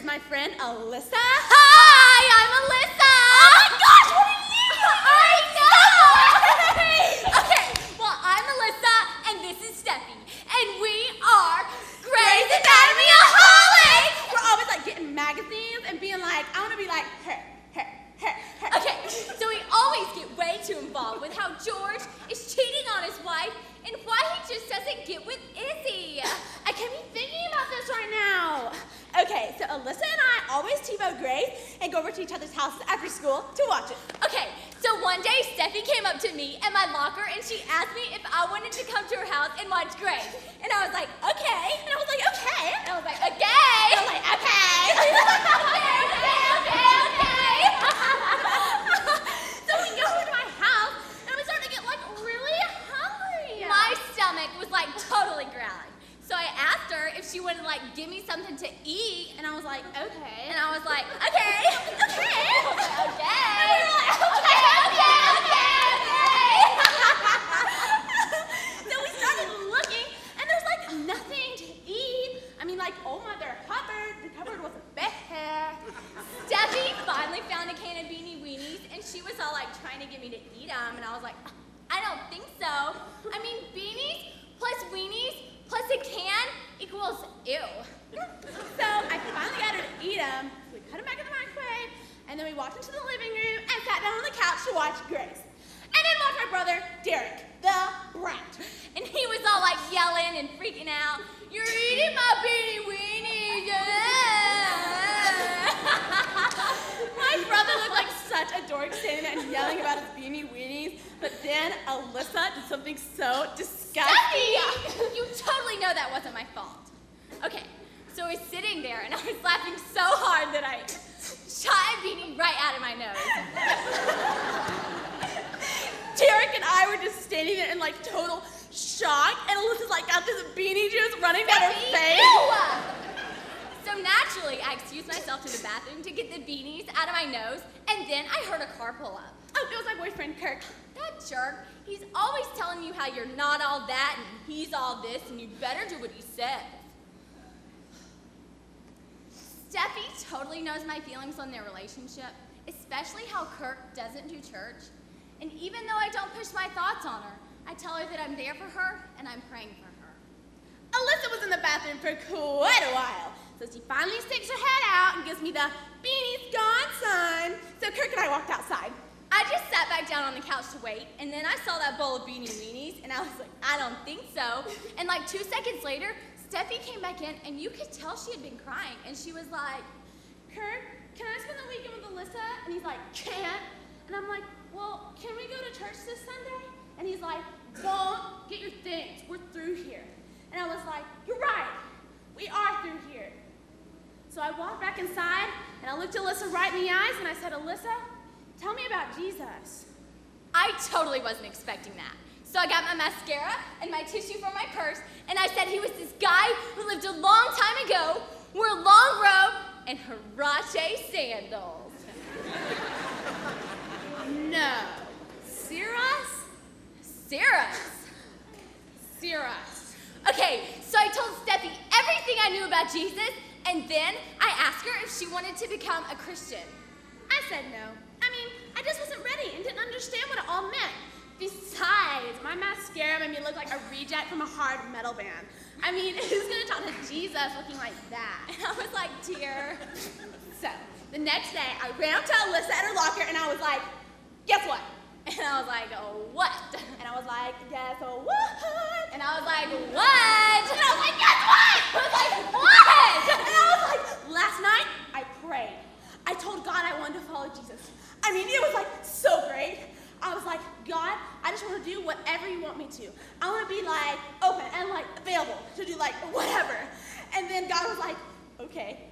my friend Alyssa. Hi, I'm Alyssa. Oh my gosh, what are you? I know. Okay, well, I'm Alyssa, and this is Steffi, and we are Grey's Anatomy-aholics. We're always like getting magazines and being like, I want to be like her. Okay, so we always get way too involved with how George is cheating on his wife and why he just doesn't get with Izzy. I can't be thinking about this right now. Okay, so Alyssa and I always TiVo Grace and go over to each other's houses after school to watch it. Okay, so one day Steffi came up to me in my locker and she asked me if I wanted to come to her house and watch Grace. And I was like, okay. And I was like, okay. And I was like, okay. And I was like, okay. okay. So we go over to my house and we started to get like really hungry. My stomach was like totally growling. So I asked her if she wanted to like give me something to eat, And I was like, okay. and I was like, okay. Okay. Okay. And we were like, So we started looking, and there's like nothing to eat. I mean, like, oh my, their cupboard. The cupboard was bare. Steffi finally found a can of Beenie Weenies, and she was all like trying to get me to eat them, and I was like, I don't think so. I mean, beanies plus weenies plus a can equals ew. So I finally got her to eat them. We put them back in the microwave, and then we walked into the living room and sat down on the couch to watch Grace. And then watch my brother, Derek, the brat. And he was all like yelling and freaking out. You're eating my Beenie Weenies. My brother looked like such a dork standing there and yelling about his Beenie Weenies, but then Alyssa did something so disgusting. Steffi, you totally know that wasn't my fault. Okay, so I was sitting there and I was laughing so hard that I shot a beanie right out of my nose. Derek and I were just standing there in like total shock, and Alyssa's like got this beanie juice running down her face. Ew! So naturally, I excused myself to the bathroom to get the beanies out of my nose, and then I heard a car pull up. Oh, it was my boyfriend, Kirk. That jerk, he's always telling you how you're not all that and he's all this, and you better do what he says. Steffi totally knows my feelings on their relationship, especially how Kirk doesn't do church. And even though I don't push my thoughts on her, I tell her that I'm there for her and I'm praying for her. Alyssa was in the bathroom for quite a while, so she finally sticks her head out and gives me the beanie's gone sign. So Kirk and I walked outside. I just sat back down on the couch to wait, and then I saw that bowl of Beenie Weenies, and I was like, I don't think so. And like 2 seconds later, Steffi came back in, and you could tell she had been crying, and she was like, Kirk, can I spend the weekend with Alyssa? And he's like, can't. And I'm like, well, can we go to church this Sunday? And he's like, don't get your things. We're through here. And I was like, you're right. We are through here. So I walked back inside, and I looked Alyssa right in the eyes, and I said, Alyssa, tell me about Jesus. I totally wasn't expecting that. So I got my mascara and my tissue from my purse, and I said he was this guy who lived a long time ago, wore a long robe and Huarache sandals. No. Cirrus? Cirrus. Okay, so I told Steffi everything I knew about Jesus, and then I asked her if she wanted to become a Christian. I said no. I mean, I just wasn't ready and didn't understand what it all meant. Besides, my mascara made me look like a reject from a hard metal band. I mean, who's gonna talk to Jesus looking like that? And I was like, dear. So, the next day, I ran up to Alyssa at her locker and I was like, guess what? And I was like, what? And I was like, guess what? And I was like, what? And I was like, guess what? I was like, what? And I was like, last night, I prayed. I told God I wanted to follow Jesus. I mean, it was like so great. I was like, God, I just want to do whatever you want me to. I want to be like open and like available to do like whatever. And then God was like, okay.